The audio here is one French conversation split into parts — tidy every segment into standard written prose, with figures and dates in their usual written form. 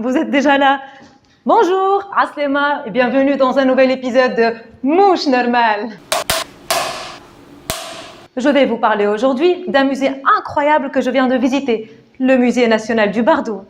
vous êtes déjà là. Bonjour, Aslema et bienvenue dans un nouvel épisode de Mouche Normale. Je vais vous parler aujourd'hui d'un musée incroyable que je viens de visiter, le Musée national du Bardo.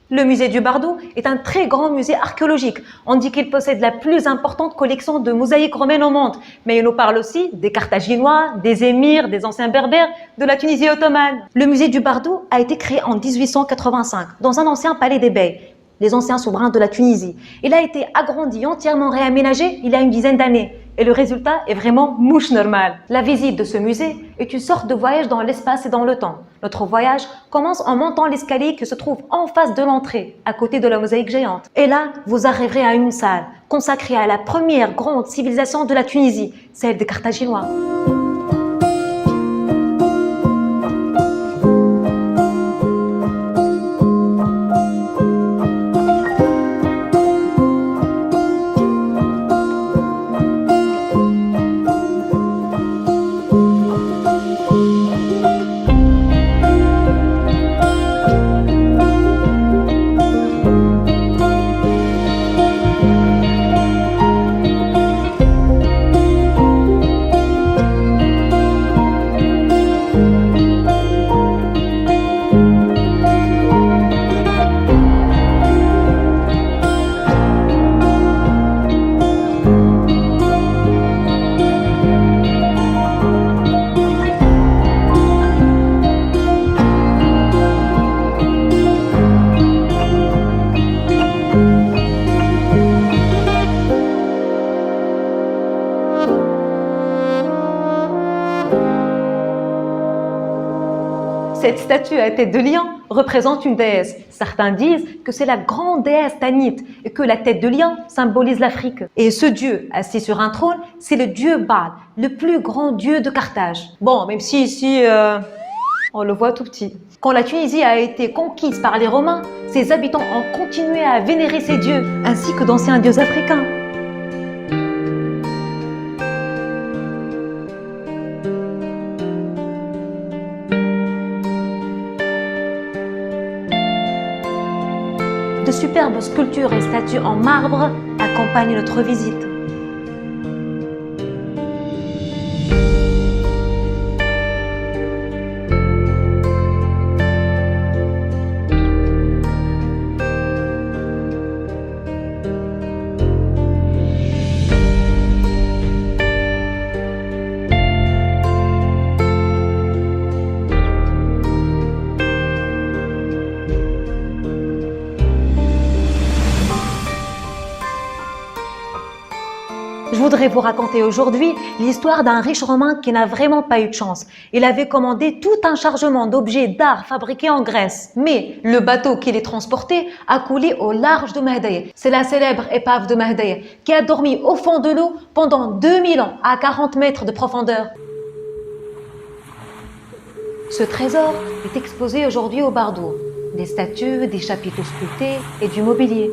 Le musée du Bardo est un très grand musée archéologique. On dit qu'il possède la plus importante collection de mosaïques romaines au monde. Mais il nous parle aussi des Carthaginois, des émirs, des anciens berbères, de la Tunisie ottomane. Le musée du Bardo a été créé en 1885 dans un ancien palais des Bey, les anciens souverains de la Tunisie. Il a été agrandi, entièrement réaménagé il y a une dizaine d'années. Et le résultat est vraiment mouche normale. La visite de ce musée est une sorte de voyage dans l'espace et dans le temps. Notre voyage commence en montant l'escalier qui se trouve en face de l'entrée, à côté de la mosaïque géante. Et là, vous arriverez à une salle consacrée à la première grande civilisation de la Tunisie, celle des Carthaginois. Cette statue à tête de lion représente une déesse. Certains disent que c'est la grande déesse Tanit et que la tête de lion symbolise l'Afrique. Et ce dieu, assis sur un trône, c'est le dieu Baal, le plus grand dieu de Carthage. Bon, même si ici, on le voit tout petit. Quand la Tunisie a été conquise par les Romains, ses habitants ont continué à vénérer ces dieux, ainsi que d'anciens dieux africains. De superbes sculptures et statues en marbre accompagnent notre visite. Je voudrais vous raconter aujourd'hui l'histoire d'un riche Romain qui n'a vraiment pas eu de chance. Il avait commandé tout un chargement d'objets d'art fabriqués en Grèce. Mais le bateau qui les transportait a coulé au large de Mahdaya. C'est la célèbre épave de Mahdaya qui a dormi au fond de l'eau pendant 2000 ans à 40 mètres de profondeur. Ce trésor est exposé aujourd'hui au Bardo. Des statues, des chapiteaux sculptés et du mobilier.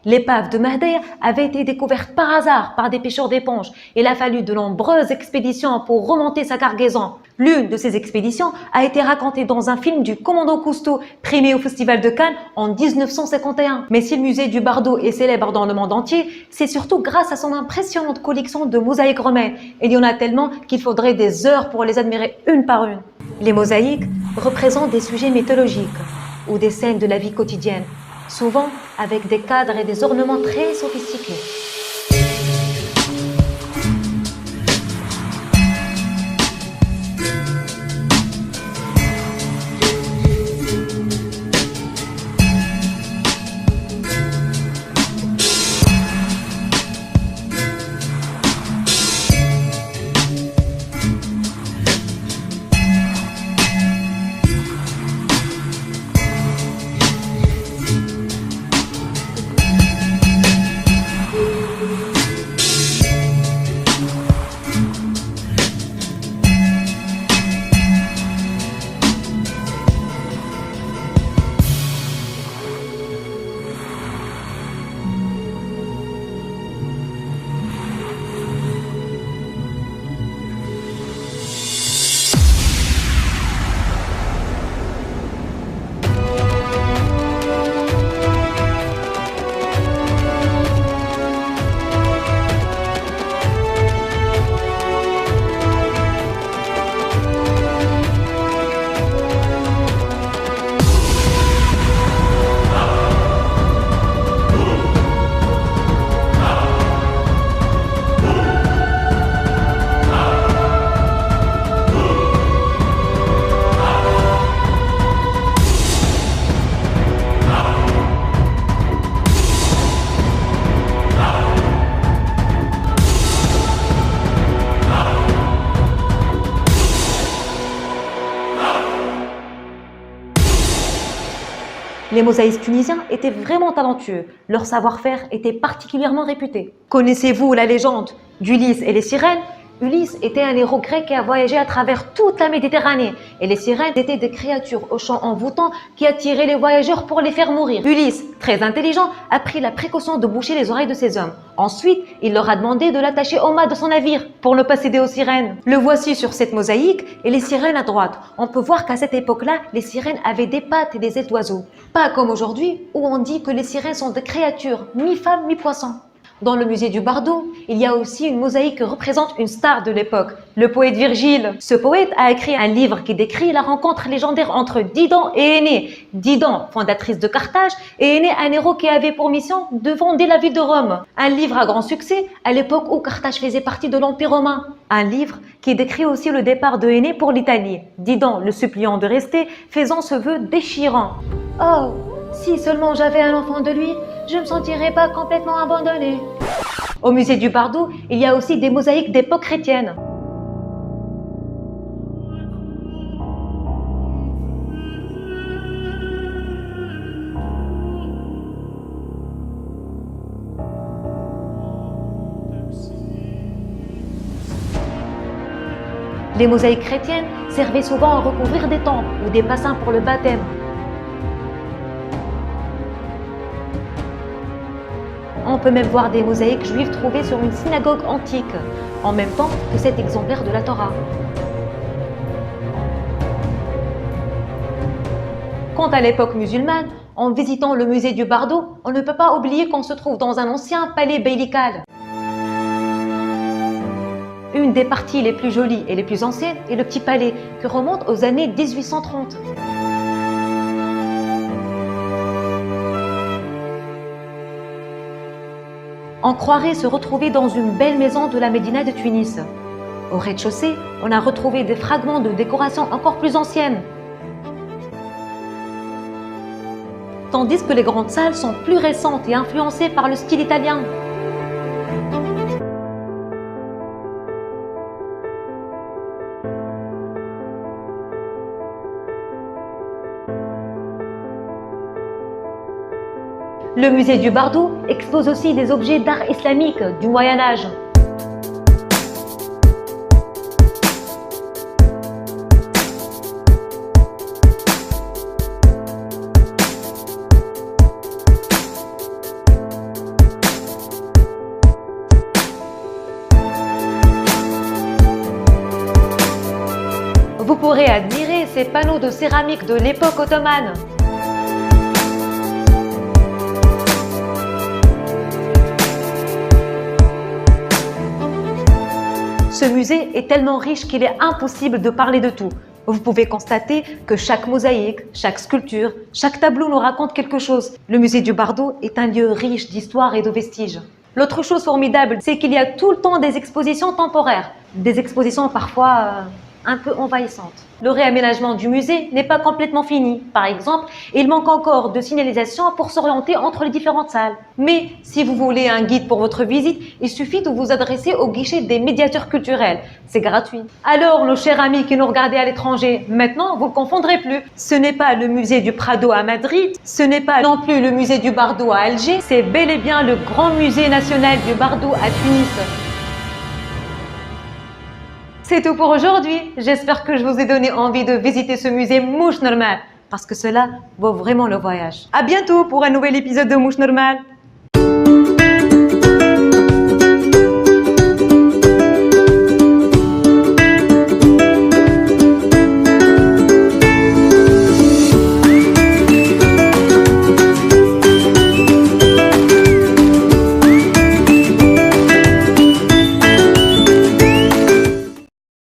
L'épave de Mahdaya avait été découverte par hasard par des pêcheurs d'éponges. Il a fallu de nombreuses expéditions pour remonter sa cargaison. L'une de ces expéditions a été racontée dans un film du commandant Cousteau, primé au Festival de Cannes en 1951. Mais si le musée du Bardo est célèbre dans le monde entier, c'est surtout grâce à son impressionnante collection de mosaïques romaines. Il y en a tellement qu'il faudrait des heures pour les admirer une par une. Les mosaïques représentent des sujets mythologiques ou des scènes de la vie quotidienne, souvent avec des cadres et des ornements très sophistiqués. Les mosaïstes tunisiens étaient vraiment talentueux. Leur savoir-faire était particulièrement réputé. Connaissez-vous la légende d'Ulysse et les sirènes? Ulysse était un héros grec qui a voyagé à travers toute la Méditerranée. Et les sirènes étaient des créatures aux chants envoûtants qui attiraient les voyageurs pour les faire mourir. Ulysse, très intelligent, a pris la précaution de boucher les oreilles de ces hommes. Ensuite, il leur a demandé de l'attacher au mât de son navire pour ne pas céder aux sirènes. Le voici sur cette mosaïque et les sirènes à droite. On peut voir qu'à cette époque-là, les sirènes avaient des pattes et des ailes d'oiseaux. Pas comme aujourd'hui où on dit que les sirènes sont des créatures mi-femmes, mi-poissons. Dans le musée du Bardo, il y a aussi une mosaïque qui représente une star de l'époque, le poète Virgile. Ce poète a écrit un livre qui décrit la rencontre légendaire entre Didan et Énée. Didan, fondatrice de Carthage, et Énée, un héros qui avait pour mission de fonder la ville de Rome. Un livre à grand succès à l'époque où Carthage faisait partie de l'Empire romain. Un livre qui décrit aussi le départ de Énée pour l'Italie. Didan, le suppliant de rester, faisant ce vœu déchirant. Oh, si seulement j'avais un enfant de lui, je ne me sentirais pas complètement abandonnée. Au musée du Bardo, il y a aussi des mosaïques d'époque chrétienne. Les mosaïques chrétiennes servaient souvent à recouvrir des temples ou des bassins pour le baptême. On peut même voir des mosaïques juives trouvées sur une synagogue antique, en même temps que cet exemplaire de la Torah. Quant à l'époque musulmane, en visitant le musée du Bardo, on ne peut pas oublier qu'on se trouve dans un ancien palais beylical. Une des parties les plus jolies et les plus anciennes est le petit palais, qui remonte aux années 1830. On croirait se retrouver dans une belle maison de la Médina de Tunis. Au rez-de-chaussée, on a retrouvé des fragments de décoration encore plus anciennes. Tandis que les grandes salles sont plus récentes et influencées par le style italien. Le musée du Bardo expose aussi des objets d'art islamique du Moyen-Âge. Vous pourrez admirer ces panneaux de céramique de l'époque ottomane. Ce musée est tellement riche qu'il est impossible de parler de tout. Vous pouvez constater que chaque mosaïque, chaque sculpture, chaque tableau nous raconte quelque chose. Le musée du Bardo est un lieu riche d'histoire et de vestiges. L'autre chose formidable, c'est qu'il y a tout le temps des expositions temporaires, des expositions parfois un peu envahissantes. Le réaménagement du musée n'est pas complètement fini. Par exemple, il manque encore de signalisation pour s'orienter entre les différentes salles. Mais si vous voulez un guide pour votre visite, il suffit de vous adresser au guichet des médiateurs culturels. C'est gratuit. Alors, nos chers amis qui nous regardaient à l'étranger, maintenant, vous ne confondrez plus. Ce n'est pas le musée du Prado à Madrid, ce n'est pas non plus le musée du Bardo à Alger, c'est bel et bien le grand musée national du Bardo à Tunis. C'est tout pour aujourd'hui. J'espère que je vous ai donné envie de visiter ce musée Mouche Normal parce que cela vaut vraiment le voyage. À bientôt pour un nouvel épisode de Mouche Normal.